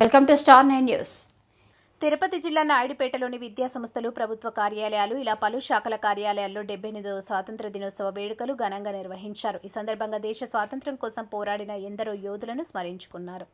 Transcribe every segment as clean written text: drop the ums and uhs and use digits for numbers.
Welcome to star 9 news. Tirupati జిల్లా నాయుడుపేటలోని విద్యా సంస్థలు, ప్రభుత్వ కార్యాలయాలు ఇలా పలు శాఖల కార్యాలయాల్లో 78వ స్వాతంత్ర దినోత్సవ వేడుకలు ఘనంగా నిర్వహించారు. ఈ సందర్భంగా దేశ స్వాతంత్ర్యం కోసం పోరాడిన ఎందరో యోధులను స్మరించుకున్నారు.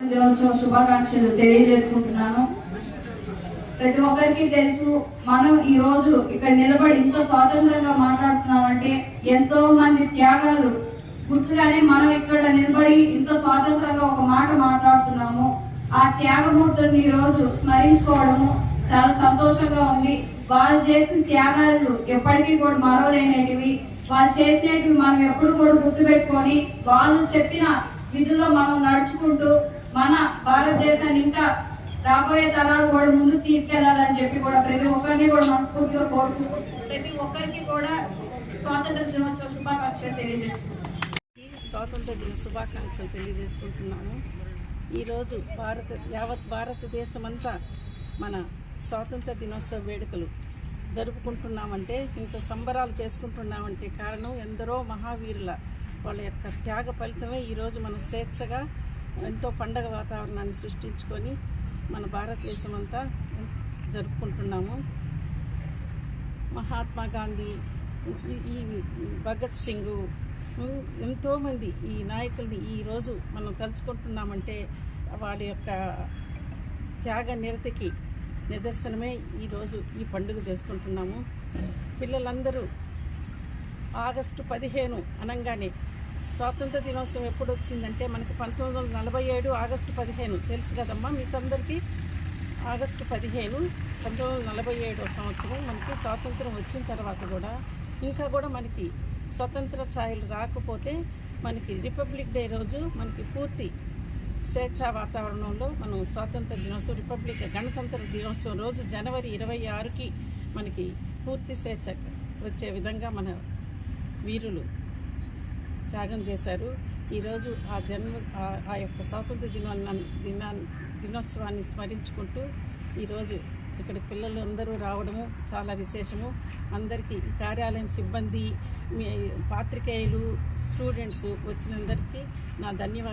దినోత్సవ శుభాకాంక్షలు తెలియజేసుకుంటున్నాను. ప్రతి ఒక్కరికి తెలుసు, మనం ఈ రోజు ఇక్కడ నిలబడి ఎంతో స్వాతంత్రంగా మాట్లాడుతున్నామంటే ఎంతో మంది త్యాగాలు గుర్తుగానే మనం ఇక్కడ నిలబడి ఎంతో స్వాతంత్రంగా ఒక మాట మాట్లాడుతున్నాము. ఆ త్యాగమూర్తులను ఈ రోజు స్మరించుకోవడము చాలా సంతోషంగా ఉంది. వాళ్ళు చేసిన త్యాగాలు ఎప్పటికీ కూడా మరవలేనిటివి. వాళ్ళు చేసినవి మనం ఎప్పుడు కూడా గుర్తుపెట్టుకొని వాళ్ళు చెప్పిన విధుల్లో మనం నడుచుకుంటూ మన భారతదేశాన్ని ఇంకా రాబోయే తరాలు కూడా ముందుకు తీసుకెళ్లాలని చెప్పి కూడా ప్రతి ఒక్కరిని కూడా మనస్ఫూర్తిగా కోరుకుంటూ ప్రతి ఒక్కరికి కూడా స్వాతంత్ర దినోత్సవ శుభాకాంక్షలు తెలియజేసుకుంటున్నాము. ఈరోజు యావత్ భారతదేశం అంతా మన స్వాతంత్ర దినోత్సవ వేడుకలు జరుపుకుంటున్నామంటే, ఇంత సంబరాలు చేసుకుంటున్నామంటే కారణం ఎందరో మహావీరుల వాళ్ళ యొక్క త్యాగ ఫలితమే ఈరోజు మనం స్వేచ్ఛగా ఎంతో పండగ వాతావరణాన్ని సృష్టించుకొని మన భారతదేశం అంతా జరుపుకుంటున్నాము. మహాత్మా గాంధీ, ఈ భగత్ సింగ్, ఎంతోమంది ఈ నాయకుల్ని ఈరోజు మనం తలుచుకుంటున్నామంటే వాళ్ళ యొక్క త్యాగ నిరతికి నిదర్శనమే ఈరోజు ఈ పండుగ చేసుకుంటున్నాము. పిల్లలందరూ ఆగస్టు 15 అనగానే స్వాతంత్ర దినోత్సవం ఎప్పుడు వచ్చిందంటే మనకి 1947 ఆగస్టు 15 తెలుసు కదమ్మా మీకు అందరికీ. ఆగస్టు 15 1947 సంవత్సరం మనకి స్వాతంత్రం వచ్చిన తర్వాత కూడా ఇంకా కూడా మనకి స్వతంత్ర ఛాయలు రాకపోతే మనకి రిపబ్లిక్ డే రోజు మనకి పూర్తి స్వేచ్ఛా వాతావరణంలో మనం స్వాతంత్ర దినోత్సవం, రిపబ్లిక్ గణతంత్ర దినోత్సవం రోజు జనవరి 26కి మనకి పూర్తి స్వేచ్ఛ వచ్చే విధంగా మన వీరులు త్యాగం చేశారు. ఈరోజు ఆ యొక్క స్వాతంత్ర దినోత్సవాన్ని స్మరించుకుంటూ ఈరోజు ఇక్కడ పిల్లలు అందరూ రావడము చాలా విశేషము. అందరికీ కార్యాలయం సిబ్బంది, పాత్రికేయులు, స్టూడెంట్స్ వచ్చినందరికీ నా ధన్యవాదాలు.